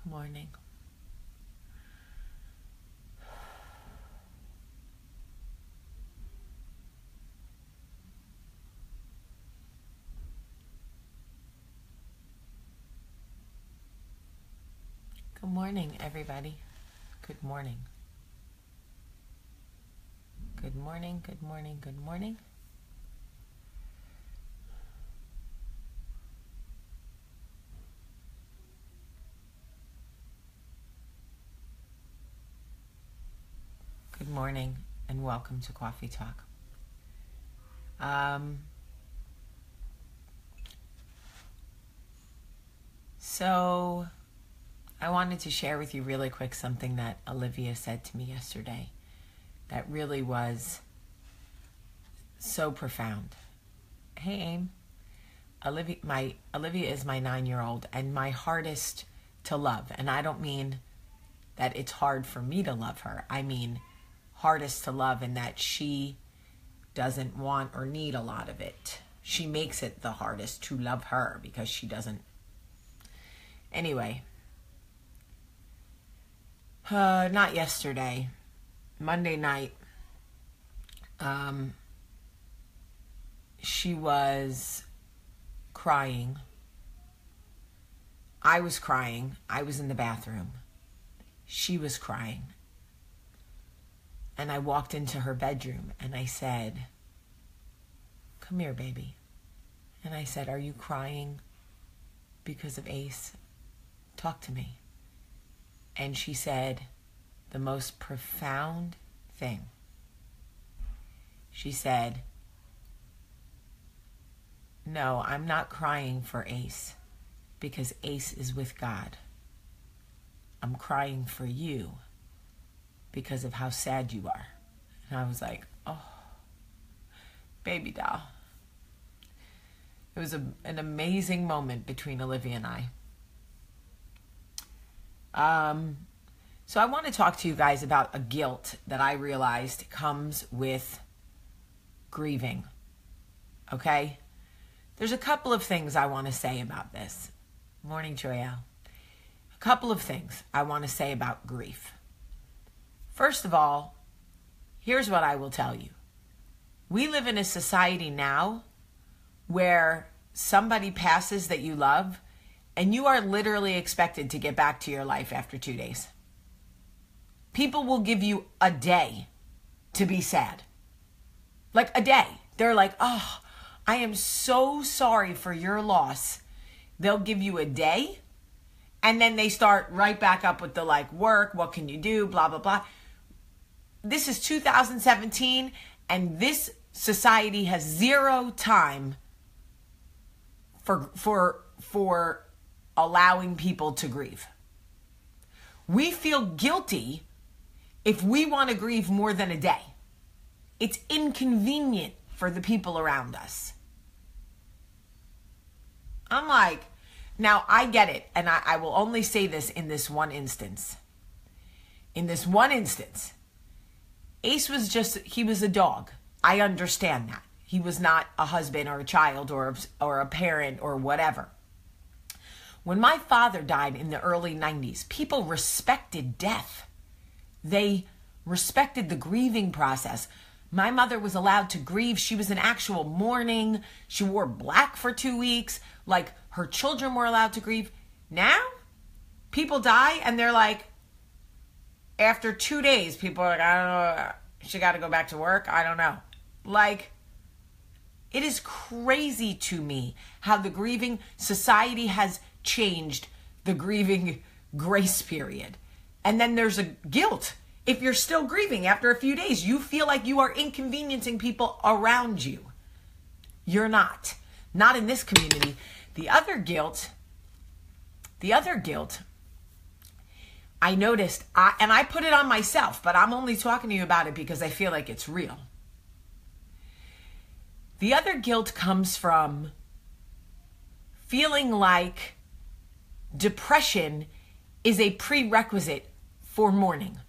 morning. Good morning, everybody. Good morning. Good morning, good morning, good morning. Good morning and welcome to Coffee Talk. So I wanted to share with you really quick something that Olivia said to me yesterday that really was so profound. Hey, Aim. Olivia is my 9-year-old and my hardest to love. And I don't mean that it's hard for me to love her. I mean hardest to love in that she doesn't want or need a lot of it. She makes it the hardest to love her because she doesn't. Anyway, not yesterday, Monday night, she was crying. I was crying. I was in the bathroom. She was crying. And I walked into her bedroom and I said, "Come here, baby." And I said, "Are you crying because of Ace? Talk to me." And she said the most profound thing. She said, "No, I'm not crying for Ace because Ace is with God. I'm crying for you because of how sad you are." And I was like, oh, baby doll. It was an amazing moment between Olivia and I. So I want to talk to you guys about a guilt that I realized comes with grieving. Okay? There's a couple of things I want to say about this. Morning, Joelle. A couple of things I want to say about grief. First of all, here's what I will tell you. We live in a society now where somebody passes that you love and you are literally expected to get back to your life after 2 days. People will give you a day to be sad. Like a day. They're like, "Oh, I am so sorry for your loss." They'll give you a day and then they start right back up with the work, what can you do, blah, blah, blah. This is 2017 and this society has zero time for allowing people to grieve. We feel guilty if we want to grieve more than a day. It's inconvenient for the people around us. I'm like, now I get it, and I will only say this in this one instance. In this one instance, Ace he was a dog. I understand that. He was not a husband or a child or a parent or whatever. When my father died in the early 90s, people respected death. They respected the grieving process. My mother was allowed to grieve. She was in actual mourning. She wore black for 2 weeks. Her children were allowed to grieve. Now, people die and they're like, after 2 days, people are like, "I don't know, she got to go back to work. I don't know." It is crazy to me how the grieving society has changed the grieving grace period. And then there's a guilt. If you're still grieving after a few days, you feel like you are inconveniencing people around you. You're not. Not in this community. The other guilt, I noticed, and I put it on myself, but I'm only talking to you about it because I feel like it's real. The other guilt comes from feeling like depression is a prerequisite for mourning.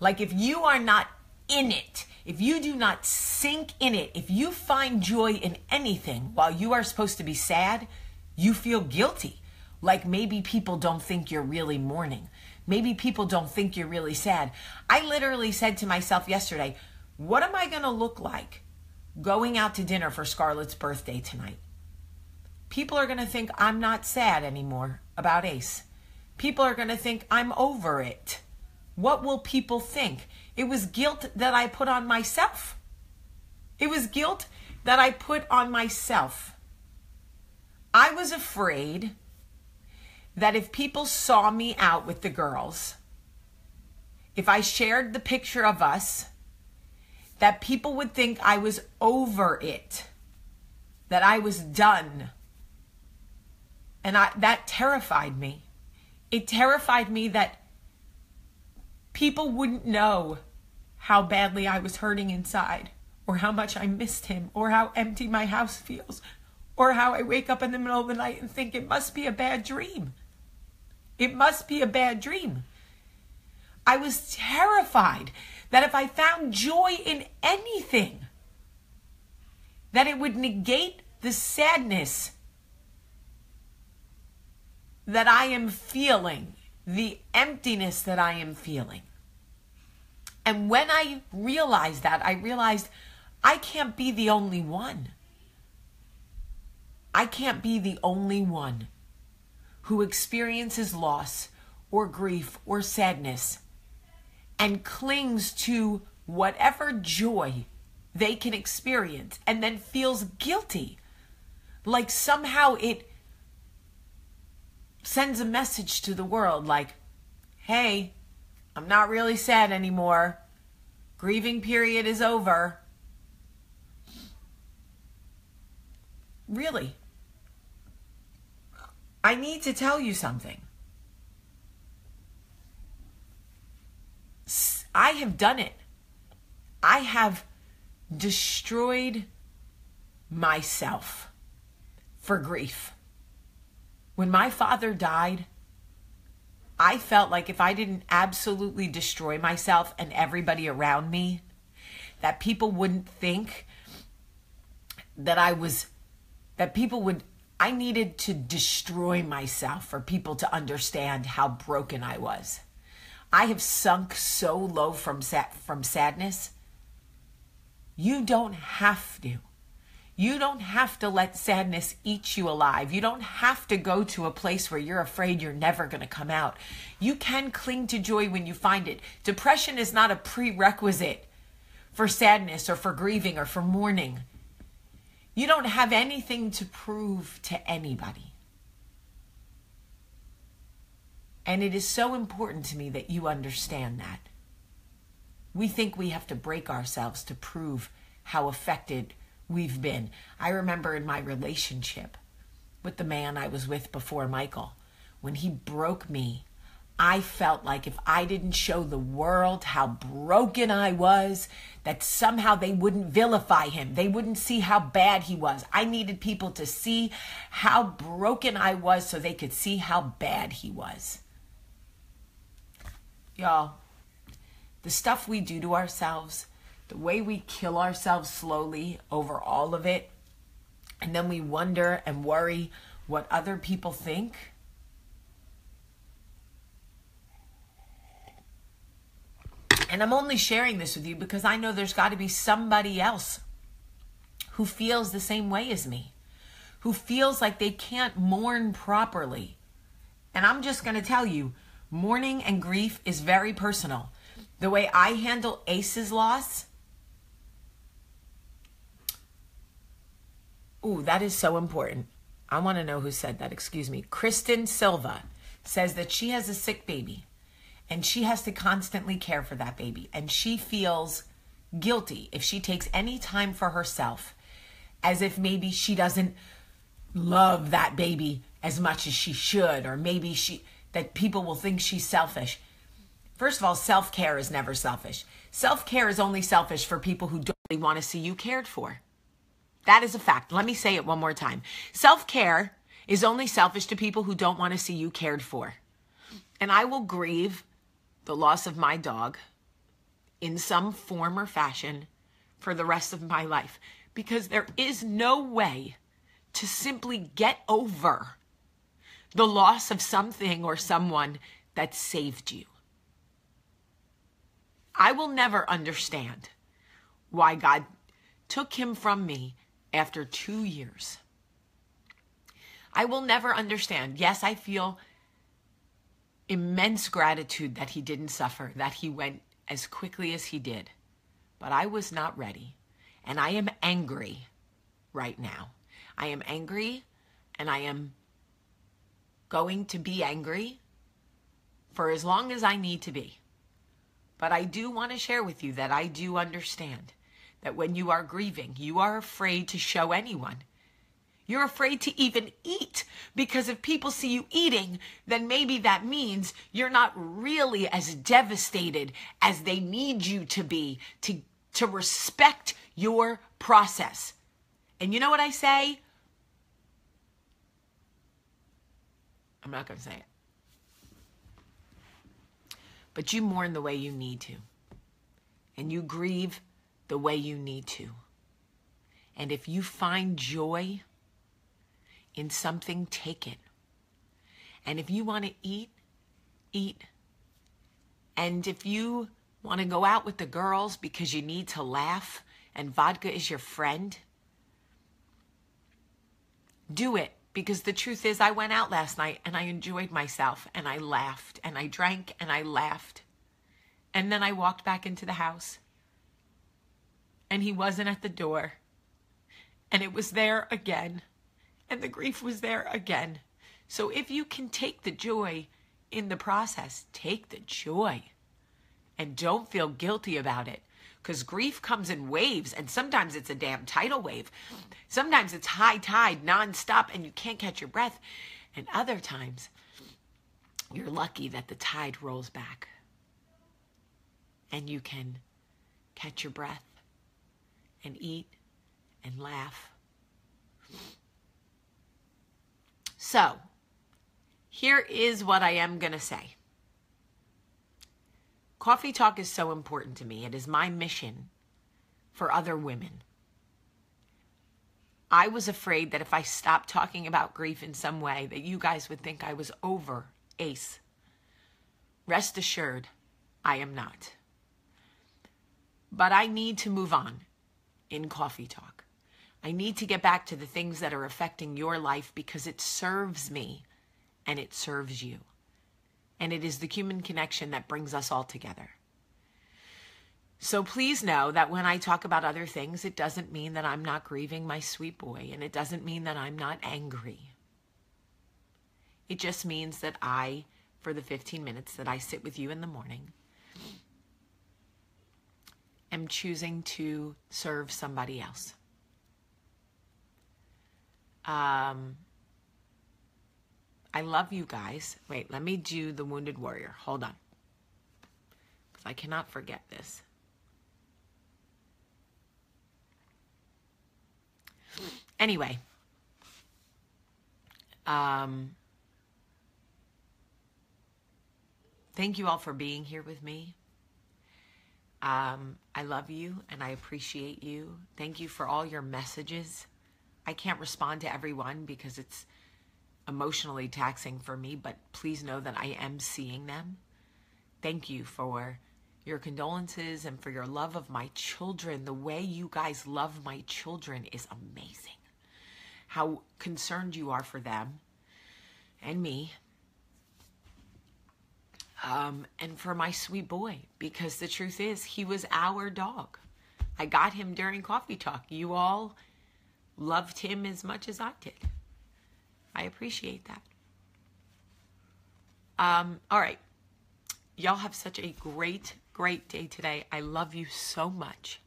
If you are not in it, if you do not sink in it, if you find joy in anything while you are supposed to be sad, you feel guilty. Like maybe people don't think you're really mourning. Maybe people don't think you're really sad. I literally said to myself yesterday, what am I going to look like going out to dinner for Scarlett's birthday tonight? People are going to think I'm not sad anymore about Ace. People are going to think I'm over it. What will people think? It was guilt that I put on myself. It was guilt that I put on myself. I was afraid that if people saw me out with the girls, if I shared the picture of us, that people would think I was over it, that I was done. And that terrified me. It terrified me that people wouldn't know how badly I was hurting inside, or how much I missed him, or how empty my house feels, or how I wake up in the middle of the night and think it must be a bad dream. It must be a bad dream. I was terrified that if I found joy in anything, that it would negate the sadness that I am feeling, the emptiness that I am feeling. And when I realized that, I realized I can't be the only one. I can't be the only one who experiences loss or grief or sadness and clings to whatever joy they can experience and then feels guilty. Like somehow it sends a message to the world like, hey, I'm not really sad anymore. Grieving period is over. Really? I need to tell you something. I have done it. I have destroyed myself for grief. When my father died, I felt like if I didn't absolutely destroy myself and everybody around me, that people wouldn't think that I needed to destroy myself for people to understand how broken I was. I have sunk so low from sadness. You don't have to. You don't have to let sadness eat you alive. You don't have to go to a place where you're afraid you're never going to come out. You can cling to joy when you find it. Depression is not a prerequisite for sadness or for grieving or for mourning. You don't have anything to prove to anybody. And it is so important to me that you understand that. We think we have to break ourselves to prove how affected we've been. I remember in my relationship with the man I was with before Michael, when he broke me, I felt like if I didn't show the world how broken I was, that somehow they wouldn't vilify him. They wouldn't see how bad he was. I needed people to see how broken I was so they could see how bad he was. Y'all, the stuff we do to ourselves, the way we kill ourselves slowly over all of it, and then we wonder and worry what other people think. And I'm only sharing this with you because I know there's got to be somebody else who feels the same way as me, who feels like they can't mourn properly. And I'm just going to tell you, mourning and grief is very personal. The way I handle Ace's loss, ooh, that is so important. I want to know who said that. Excuse me. Kristen Silva says that she has a sick baby and she has to constantly care for that baby. And she feels guilty if she takes any time for herself, as if maybe she doesn't love that baby as much as she should, or maybe that people will think she's selfish. First of all, self-care is never selfish. Self-care is only selfish for people who don't really want to see you cared for. That is a fact. Let me say it one more time. Self-care is only selfish to people who don't want to see you cared for. And I will grieve the loss of my dog in some form or fashion for the rest of my life, because there is no way to simply get over the loss of something or someone that saved you. I will never understand why God took him from me after 2 years. I will never understand. Yes, I feel immense gratitude that he didn't suffer, that he went as quickly as he did. But I was not ready. And I am angry right now. I am angry, and I am going to be angry for as long as I need to be. But I do want to share with you that I do understand that when you are grieving, you are afraid to show anyone. You're afraid to even eat, because if people see you eating, then maybe that means you're not really as devastated as they need you to be to respect your process. And you know what I say? I'm not going to say it. But you mourn the way you need to. And you grieve the way you need to. And if you find joy in something, take it. And if you want to eat, eat. And if you want to go out with the girls because you need to laugh and vodka is your friend, do it. Because the truth is, I went out last night and I enjoyed myself and I laughed and I drank and I laughed. And then I walked back into the house and he wasn't at the door. And it was there again. And the grief was there again. So if you can take the joy in the process, take the joy. And don't feel guilty about it. Because grief comes in waves, and sometimes it's a damn tidal wave. Sometimes it's high tide, nonstop, and you can't catch your breath. And other times, you're lucky that the tide rolls back. And you can catch your breath and eat and laugh. So, here is what I am going to say. Coffee Talk is so important to me. It is my mission for other women. I was afraid that if I stopped talking about grief in some way, that you guys would think I was over ace. Rest assured, I am not. But I need to move on in Coffee Talk. I need to get back to the things that are affecting your life because it serves me and it serves you. And it is the human connection that brings us all together. So please know that when I talk about other things, it doesn't mean that I'm not grieving my sweet boy, and it doesn't mean that I'm not angry. It just means that I, for the 15 minutes that I sit with you in the morning, am choosing to serve somebody else. I love you guys. Wait, let me do the Wounded Warrior. Hold on. Because I cannot forget this. Anyway. Thank you all for being here with me. I love you and I appreciate you. Thank you for all your messages. I can't respond to everyone because it's emotionally taxing for me, but please know that I am seeing them. Thank you for your condolences and for your love of my children. The way you guys love my children is amazing. How concerned you are for them and me. And for my sweet boy, because the truth is, he was our dog. I got him during Coffee Talk. You all loved him as much as I did. I appreciate that. All right. Y'all have such a great, great day today. I love you so much.